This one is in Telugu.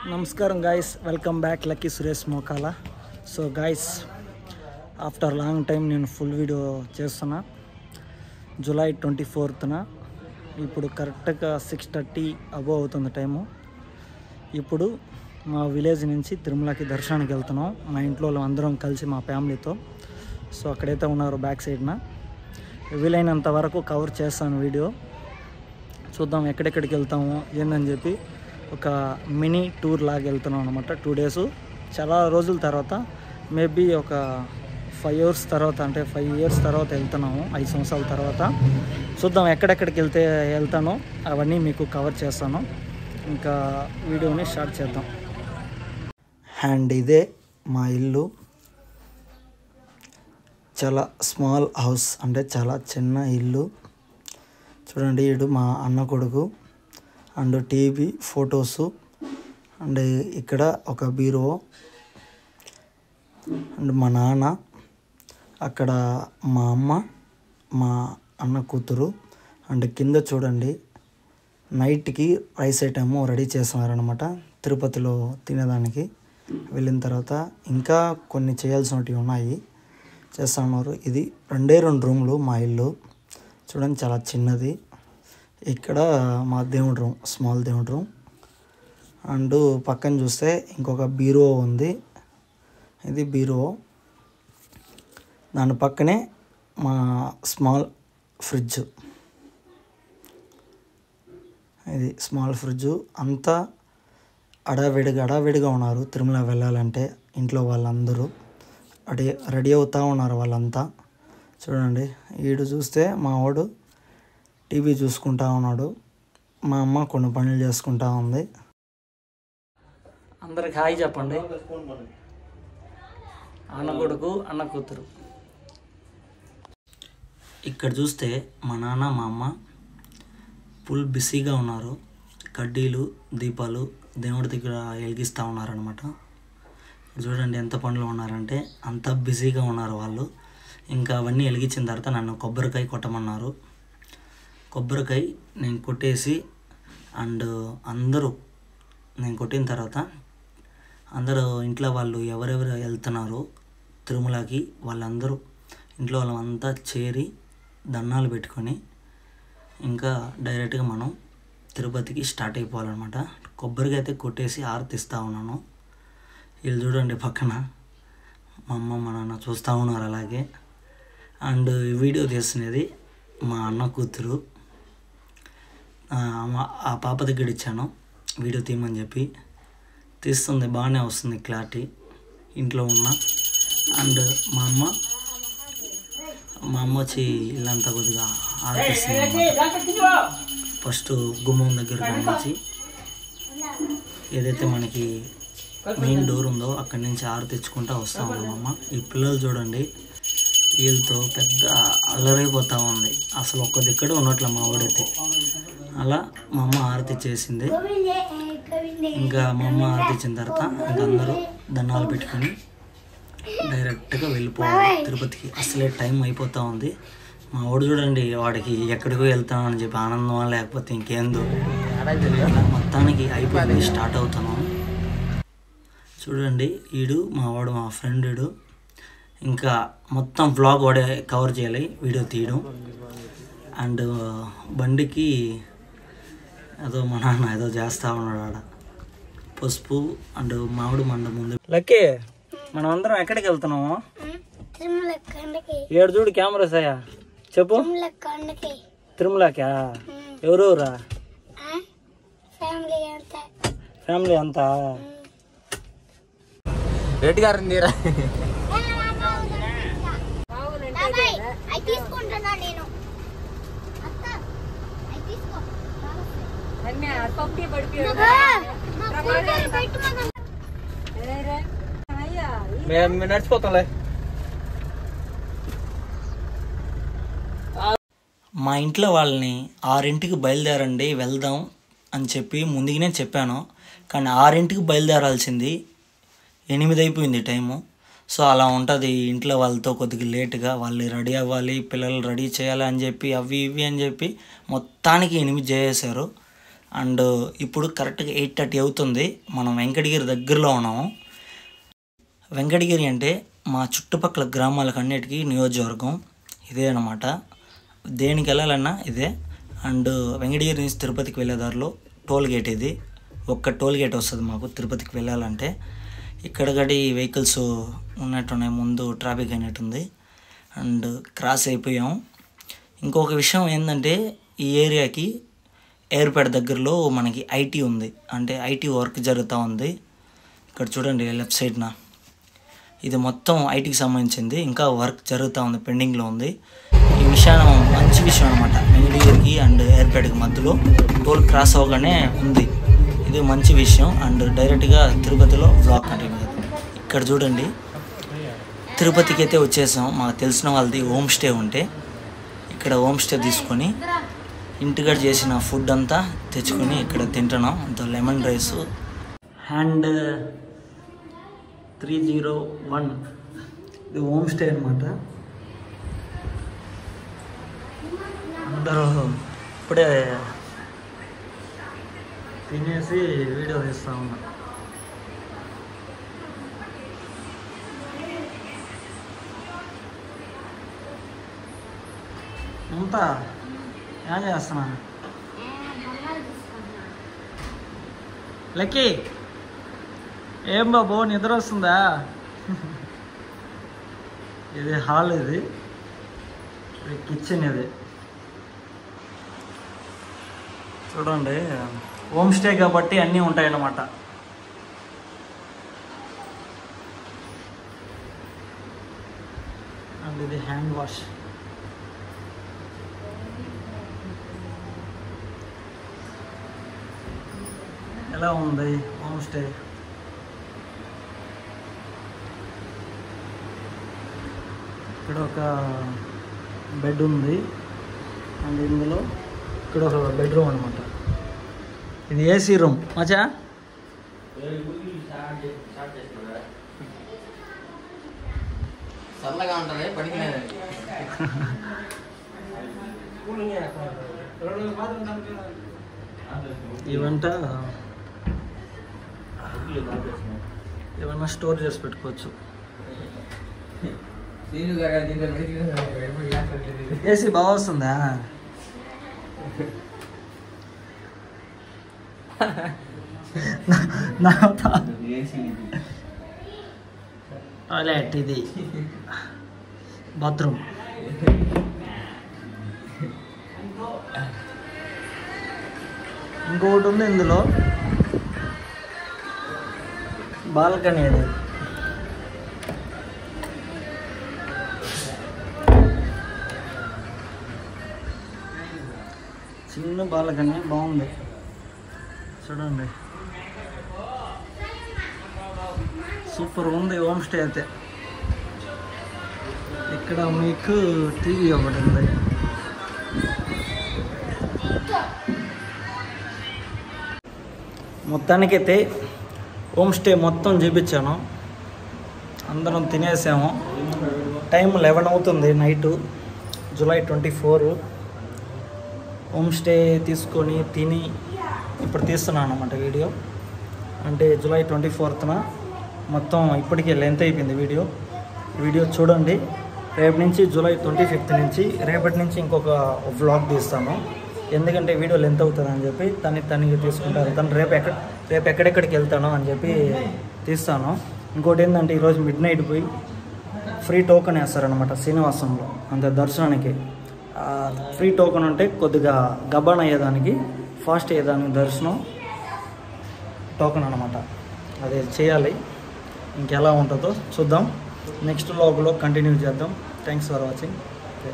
Namaskaram guys, welcome back Lucky Suresh Mokala. So guys, after long time నేను ఫుల్ వీడియో చేస్తున్నా. జూలై 24న ఇప్పుడు కరెక్ట్గా 6:30 అబోవ్ అవుతుంది టైము. ఇప్పుడు మా విలేజ్ నుంచి తిరుమలకి దర్శనానికి వెళ్తున్నాం. మా ఇంట్లో అందరం కలిసి మా ఫ్యామిలీతో. సో అక్కడైతే ఉన్నారు బ్యాక్ సైడ్న. వీలైనంత వరకు కవర్ చేస్తాను వీడియో. చూద్దాం ఎక్కడెక్కడికి వెళ్తాము ఏందని చెప్పి ఒక మినీ టూర్ లాగా వెళ్తున్నాం అనమాట. 2 days చాలా రోజుల తర్వాత, మేబీ ఒక 5 years తర్వాత, అంటే 5 years తర్వాత వెళ్తున్నాము, 5 సంవత్సరాల తర్వాత. చూద్దాం ఎక్కడెక్కడికి వెళ్తానో అవన్నీ మీకు కవర్ చేస్తాను. ఇంకా వీడియోని స్టార్ట్ చేద్దాం. అండ్ ఇదే మా ఇల్లు. చాలా స్మాల్ హౌస్, అంటే చాలా చిన్న ఇల్లు. చూడండి, ఇడు మా అన్న కొడుకు, అండ్ టీవీ, ఫొటోసు, అండ్ ఇక్కడ ఒక బీరో, అండ్ మా నాన్న, అక్కడ మా అమ్మ, మా అన్న కూతురు. అండ్ కింద చూడండి, నైట్కి రైస్ ఐటమ్ రెడీ చేస్తున్నారనమాట తిరుపతిలో తినేదానికి. వెళ్ళిన తర్వాత ఇంకా కొన్ని చేయాల్సినవి ఉన్నాయి, చేస్తున్నారు. ఇది 2 రూమ్లు మా ఇల్లు. చూడండి, చాలా చిన్నది. ఇక్కడ మా దేవుడి రూమ్, స్మాల్ దేవుడి రూమ్. అండ్ పక్కన చూస్తే ఇంకొక బీరో ఉంది, ఇది బీరో. దాని పక్కనే మా స్మాల్ ఫ్రిడ్జ్, ఇది స్మాల్ ఫ్రిడ్జ్. అంతా అడావిడిగా ఉన్నారు తిరుమల వెళ్ళాలంటే. ఇంట్లో వాళ్ళందరూ రెడీ అవుతూ ఉన్నారు వాళ్ళంతా. చూడండి, వీడు చూస్తే మా వాడు టీవీ చూసుకుంటా ఉన్నాడు, మా అమ్మ కొన్ని పనులు చేసుకుంటా ఉంది. అందరికి హాయ్ చెప్పండి. అన్న కొడుకు, అన్న కూతురు. ఇక్కడ చూస్తే మా నాన్న, మా అమ్మ ఫుల్ బిజీగా ఉన్నారు. కడ్డీలు, దీపాలు దేవుడి దగ్గర వెలిగిస్తూ ఉన్నారనమాట. చూడండి ఎంత పనులు ఉన్నారంటే, అంత బిజీగా ఉన్నారు వాళ్ళు. ఇంకా అవన్నీ వెలిగించిన తర్వాత నన్ను కొబ్బరికాయ కొట్టమన్నారు. కొబ్బరికాయ నేను కొట్టేసి, అండ్ అందరూ నేను కొట్టిన తర్వాత అందరూ ఇంట్లో వాళ్ళు ఎవరెవరు వెళ్తున్నారు తిరుమలకి, వాళ్ళందరూ ఇంట్లో వాళ్ళంతా చేరి దండాలు పెట్టుకొని ఇంకా డైరెక్ట్గా మనం తిరుపతికి స్టార్ట్ అయిపోవాలన్నమాట. కొబ్బరికాయ అయితే కొట్టేసి ఆరతిస్తూ ఉన్నాను. వీళ్ళు చూడండి పక్కన మా అమ్మ, మా నాన్న చూస్తూ ఉన్నారు అలాగే. అండ్ వీడియో తీస్తున్నది మా అన్న కూతురు. ఆ పాప దగ్గర ఇచ్చాను వీడియో తీయమని చెప్పి. తీస్తుంది, బాగానే వస్తుంది క్లారిటీ ఇంట్లో ఉన్న. అండ్ మా అమ్మ వచ్చి ఇల్లంతా కొద్దిగా ఆరతిస్తుంది. ఫస్ట్ గుమ్మం దగ్గర నుంచి ఏదైతే మనకి మెయిన్ డోర్ ఉందో అక్కడి నుంచి ఆరతిచ్చుకుంటూ వస్తూ ఉంది మా అమ్మ. ఈ పిల్లలు చూడండి, వీళ్ళతో పెద్ద అల్లరైపోతూ ఉంది. అసలు ఒక్క దిక్కడ ఉన్నట్ల మా ఊడైతే. అలా మా అమ్మ ఆరతి చేసింది. ఇంకా మా అమ్మ ఆరతి ఇచ్చిన తర్వాత ఇంకా అందరూ దండాలు పెట్టుకొని డైరెక్ట్గా వెళ్ళిపోవాలి తిరుపతికి. అసలే టైం అయిపోతూ ఉంది. మా వాడు చూడండి, వాడికి ఎక్కడికో వెళ్తామని చెప్పి ఆనందం, లేకపోతే ఇంకేందో మొత్తానికి అయిపోయింది, స్టార్ట్ అవుతున్నాం. చూడండి, వీడు మా వాడు, మా ఫ్రెండ్ వీడు. ఇంకా మొత్తం వ్లాగ్ వాడే కవర్ చేయాలి, వీడియో తీయడం. అండ్ బండికి ఏదో మా నాన్న ఏదో చేస్తూ ఉన్నాడు ఆడ. పసుపు అండ్ మామిడి మండ ముందు. లక్కీ, మనం అందరం ఎక్కడికి వెళ్తున్నాము? ఏడు చూడు కెమెరా సాయా, చెప్పు. తిరుమలకా? ఎవరెవరా? ఫ్యామిలీ అంతా. రెడ్డి గారు నీరా మేము నడిచిపోతాంలే. మా ఇంట్లో వాళ్ళని 6ంటికి బయలుదేరండి వెళ్దాం అని చెప్పి ముందుగానే చెప్పాను. కానీ 6ంటికి బయలుదేరాల్సింది 8 అయిపోయింది టైము. సో అలా ఉంటుంది ఇంట్లో వాళ్ళతో. కొద్దిగా లేటుగా వాళ్ళు రెడీ అవ్వాలి, పిల్లలు రెడీ చేయాలి అని చెప్పి అవి ఇవి అని చెప్పి మొత్తానికి 8 చేసేసారు. అండ్ ఇప్పుడు కరెక్ట్గా 8:30 అవుతుంది. మనం వెంకటగిరి దగ్గరలో ఉన్నాము. వెంకటగిరి అంటే మా చుట్టుపక్కల గ్రామాలకు అన్నిటికీ నియోజకవర్గం ఇదే అన్నమాట. దేనికి వెళ్ళాలన్నా ఇదే. అండ్ వెంకటగిరి నుంచి తిరుపతికి వెళ్ళే దారిలో టోల్ గేట్ ఇది. ఒక్క టోల్ గేట్ వస్తుంది మాకు తిరుపతికి వెళ్ళాలంటే. ఇక్కడ గడి వెహికల్స్ ఉన్నట్టున్నాయి, ముందు ట్రాఫిక్ అయినట్టుంది. అండ్ క్రాస్ అయిపోయాం. ఇంకొక విషయం ఏంటంటే ఈ ఏరియాకి ఎయిర్పేట దగ్గరలో మనకి ఐటీ ఉంది, అంటే ఐటీ వర్క్ జరుగుతూ ఉంది. ఇక్కడ చూడండి లెఫ్ట్ సైడ్న ఇది మొత్తం ఐటీకి సంబంధించింది. ఇంకా వర్క్ జరుగుతూ ఉంది, పెండింగ్లో ఉంది. ఈ విషయం మంచి విషయం అనమాట. వెంకటగిరికి అండ్ ఎయిర్పేటకి మధ్యలో టోల్ క్రాస్ అవగానే ఉంది. ఇది మంచి విషయం. అండ్ డైరెక్ట్గా తిరుపతిలో బ్లాక్ కంటిన్యూ అవుతుంది. ఇక్కడ చూడండి తిరుపతికి అయితే వచ్చేసాం. మాకు తెలిసిన వాళ్ళది హోమ్ స్టే ఉంటే ఇక్కడ హోమ్ స్టే తీసుకొని ఇంటికాడ చేసిన ఫుడ్ అంతా తెచ్చుకొని ఇక్కడ తింటున్నాం. అంత లెమన్ రైస్. అండ్ 301 ఇది హోమ్ స్టే అనమాట. అందరూ ఇప్పుడే తినేసి వీడియో తీస్తూ ఉన్నా. అంతా ఏం చేస్తున్నాను లక్కీ? ఏం బాబు నిద్ర వస్తుందా? ఇది హాల్, ఇది కిచెన్. ఇది చూడండి హోమ్ స్టే కాబట్టి అన్నీ ఉంటాయన్నమాట. అండ్ ఇది హ్యాండ్ వాష్. ఎలా ఉంది హోమ్ స్టే? ఇక్కడ ఒక బెడ్ ఉంది. అండ్ ఇందులో ఇక్కడ ఒక బెడ్రూమ్ అనమాట. ఇది ఏసీ రూమ్ మచా. చల్లగా ఉంటుంది పడుకునేది. ఇవంట ఏమన్నా స్టోర్ చేసి పెట్టుకోవచ్చు. ఏసీ బాగా వస్తుందా? టాయిలెట్, ఇది బాత్రూమ్. ఇంకొకటి ఉంది ఇందులో బాల్కనీ. అది చిన్న బాల్కనీ, బాగుంది చూడండి. సూపర్ ఉంది హోమ్ స్టే అయితే. ఇక్కడ మీకు టీవీ ఒకటి ఉంది. మొత్తానికైతే హోమ్ స్టే మొత్తం చూపించాను. అందరం తినేసాము. టైం 11 అవుతుంది నైటు. జూలై 24. హోమ్ స్టే తీసుకొని తిని ఇప్పుడు తీస్తున్నాను అన్నమాట వీడియో. అంటే జూలై 24న మొత్తం ఇప్పటికే లెంత్ అయిపోయింది వీడియో చూడండి. రేపు నుంచి జూలై 25th నుంచి రేపటి నుంచి ఇంకొక వ్లాగ్ తీస్తాను. ఎందుకంటే వీడియో లెంత్ అవుతుంది అని చెప్పి తనకి తీసుకుంటాను. రేపు ఎక్కడెక్కడికి వెళ్తాను అని చెప్పి తీస్తాను. ఇంకోటి ఏంటంటే ఈరోజు మిడ్నైట్ పోయి ఫ్రీ టోకెన్ వేస్తారనమాట శ్రీనివాసంలో. అంతే దర్శనానికి ఫ్రీ టోకెన్ ఉంటే కొద్దిగా గబాన్ అయ్యేదానికి, ఫాస్ట్ అయ్యేదానికి దర్శనం టోకెన్ అనమాట. అది చేయాలి. ఇంకెలా ఉంటుందో చూద్దాం. నెక్స్ట్ వ్లాగ్లో కంటిన్యూ చేద్దాం. Thanks for watching. ఓకే.